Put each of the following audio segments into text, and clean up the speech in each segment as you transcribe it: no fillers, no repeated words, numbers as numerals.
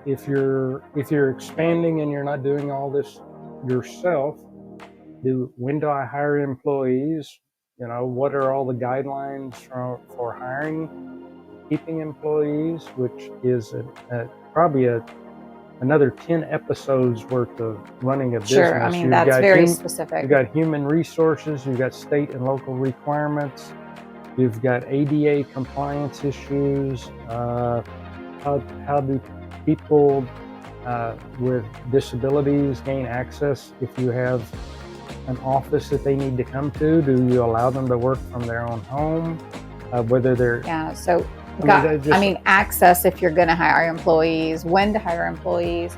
if you're expanding and you're not doing all this yourself, when do I hire employees? What are all the guidelines for hiring, keeping employees, which is probably another 10 episodes worth of running a business. Sure, I mean, that's very specific. You've got human resources, you've got state and local requirements, you've got ADA compliance issues. How do people with disabilities gain access if you have an office that they need to come to? Do you allow them to work from their own home? Whether they're... Yeah, so access if you're going to hire employees, when to hire employees,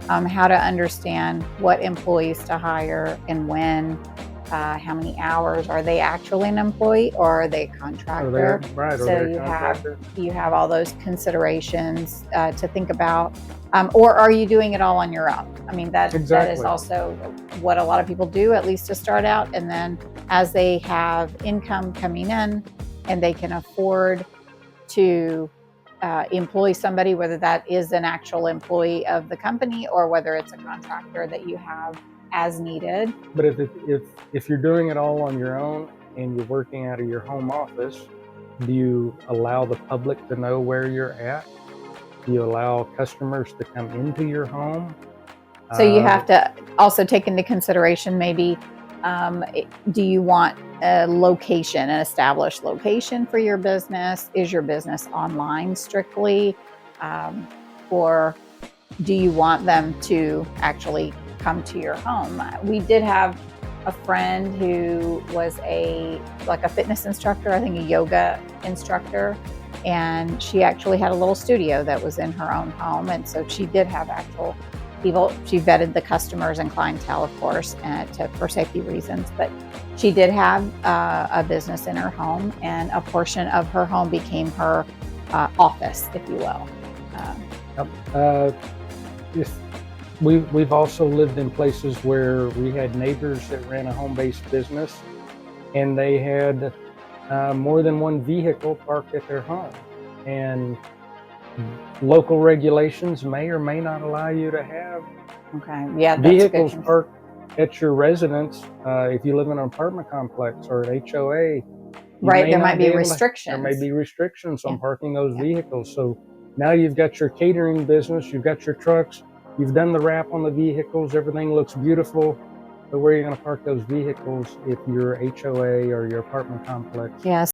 how to understand what employees to hire and when, how many hours. Are they actually an employee or are they a contractor? So you have all those considerations to think about. Or are you doing it all on your own? I mean, that is also what a lot of people do, at least to start out. And then as they have income coming in and they can afford to employ somebody, whether that is an actual employee of the company or whether it's a contractor that you have as needed. But if you're doing it all on your own and you're working out of your home office, do you allow the public to know where you're at? Do you allow customers to come into your home? So you have to also take into consideration maybe, do you want a location, an established location for your business? Is your business online strictly? Or do you want them to actually come to your home? We did have a friend who was a fitness instructor, I think a yoga instructor, and she actually had a little studio that was in her own home. And so she did have actual people. She vetted the customers and clientele, of course, for safety reasons, but she did have a business in her home, and a portion of her home became her office, if you will. We've also lived in places where we had neighbors that ran a home-based business, and they had more than one vehicle parked at their home. And local regulations may or may not allow you to have vehicles parked at your residence. If you live in an apartment complex or an HOA, there might be restrictions. There may be restrictions on parking those vehicles. So now you've got your catering business, you've got your trucks, you've done the wrap on the vehicles, everything looks beautiful. But where are you going to park those vehicles if you're HOA or your apartment complex? Yes.